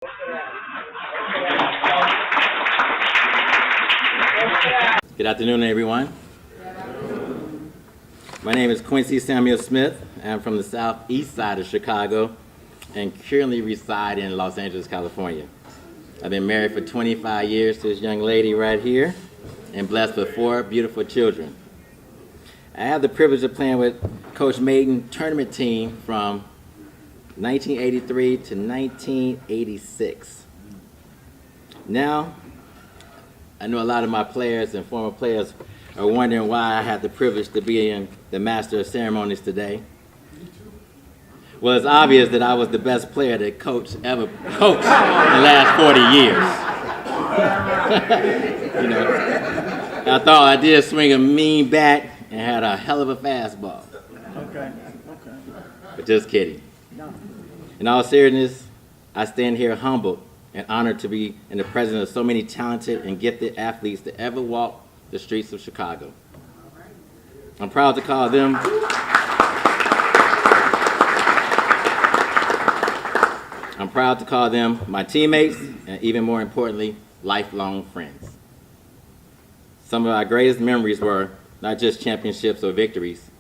Good afternoon, everyone. My name is Quincy Samuel Smith. I'm from the southeast side of Chicago and currently reside in Los Angeles, California. I've been married for 25 years to this young lady right here and blessed with 4 beautiful children. I have the privilege of playing with Coach Mayden tournament team from 1983 to 1986. Now, I know a lot of my players and former players are wondering why I had the privilege to be in the Master of Ceremonies today. Well, it's obvious that I was the best player that Coach ever coached in the last 40 years. I thought I did swing a mean bat and had a hell of a fastball. Okay. But just kidding. In all seriousness, I stand here humbled and honored to be in the presence of so many talented and gifted athletes that ever walked the streets of Chicago. I'm proud to call them my teammates and, even more importantly, lifelong friends. Some of our greatest memories were not just championships or victories.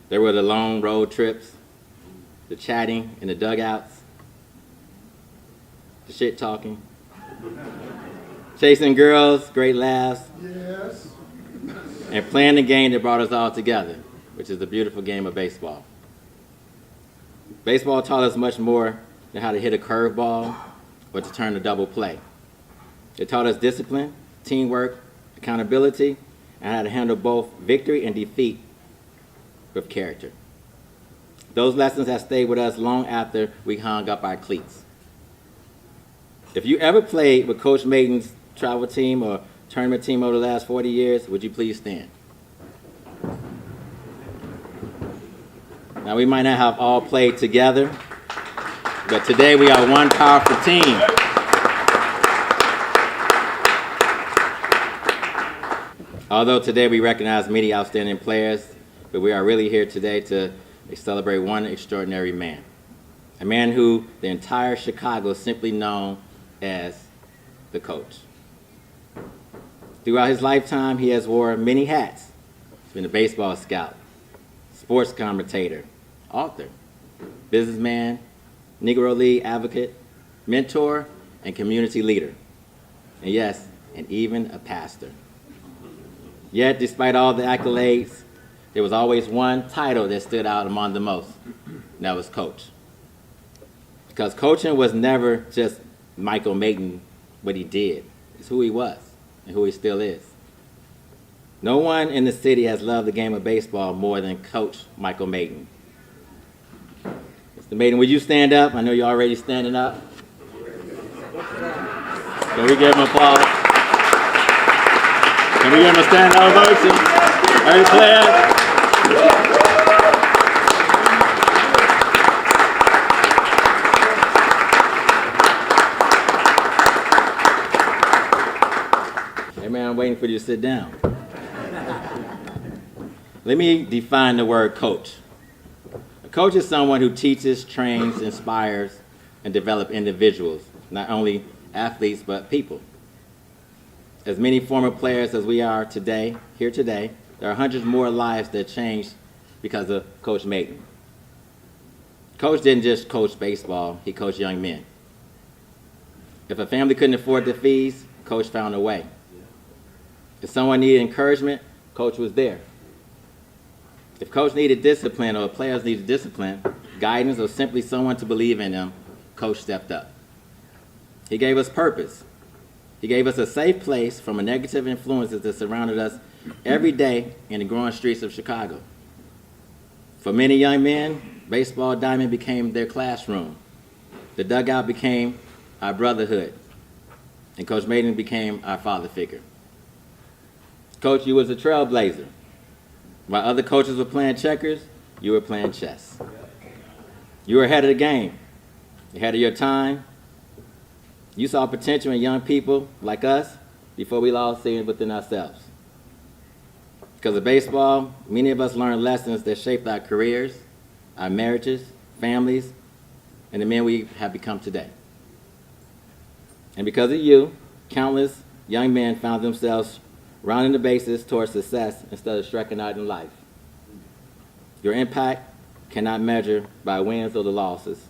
There were the long road trips, the chatting in the dugouts, the shit talking, chasing girls, great laughs, Yes. and playing the game that brought us all together, which is the beautiful game of baseball. Baseball taught us much more than how to hit a curveball or to turn a double play. It taught us discipline, teamwork, accountability, and how to handle both victory and defeat with character. Those lessons have stayed with us long after we hung up our cleats. If you ever played with Coach Mayden's travel team or tournament team over the last 40 years, would you please stand? Now, we might not have all played together, but today we are one powerful team. Although today we recognize many outstanding players, but we are really here today to celebrate one extraordinary man. A man who the entire Chicago simply known as the Coach. Throughout his lifetime, he has worn many hats. He's been a baseball scout, sports commentator, author, businessman, Negro League advocate, mentor, and community leader. And yes, and even a pastor. Yet, despite all the accolades, there was always one title that stood out among the most, and that was Coach. Because coaching was never just Michael Mayden, what he did. It's who he was and who he still is. No one in the city has loved the game of baseball more than Coach Michael Mayden. Mr. Mayden, would you stand up? I know you're already standing up. Can we give him applause? Can we give him a standing ovation? Every player. I'm waiting for you to sit down. Let me define the word coach. A coach is someone who teaches, trains, inspires, and develops individuals, not only athletes, but people. As many former players as we are today, here today, there are hundreds more lives that changed because of Coach Mayden. Coach didn't just coach baseball, he coached young men. If a family couldn't afford the fees, Coach found a way. If someone needed encouragement, Coach was there. If Coach needed discipline or players needed discipline, guidance, or simply someone to believe in them, Coach stepped up. He gave us purpose. He gave us a safe place from the negative influences that surrounded us every day in the growing streets of Chicago. For many young men, baseball diamond became their classroom. The dugout became our brotherhood. And Coach Mayden became our father figure. Coach, you was a trailblazer. While other coaches were playing checkers, you were playing chess. You were ahead of the game, ahead of your time. You saw potential in young people like us before we all seen it within ourselves. Because of baseball, many of us learned lessons that shaped our careers, our marriages, families, and the men we have become today. And because of you, countless young men found themselves rounding the bases towards success instead of striking out in life. Your impact cannot measure by wins or the losses.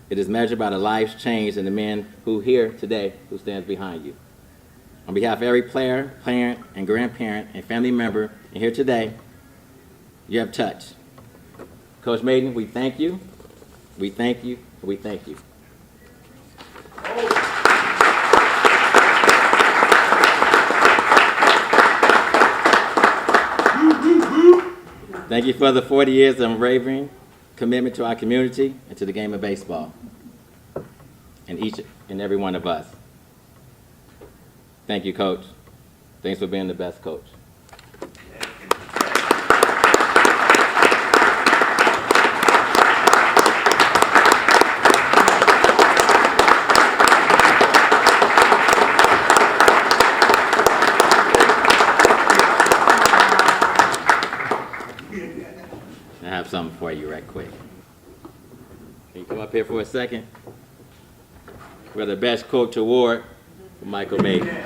It is measured by the lives changed and the men who here today who stands behind you. On behalf of every player, parent, and grandparent and family member in here today, you have touched. Coach Mayden, we thank you, we thank you, we thank you. Thank you for the 40 years of unwavering commitment to our community and to the game of baseball, and each and every one of us. Thank you, Coach. Thanks for being the best coach. I have something for you right quick. Can you come up here for a second? We have the Best Coach Award for Michael Mayden. Yeah.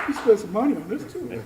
He spent some money on this too.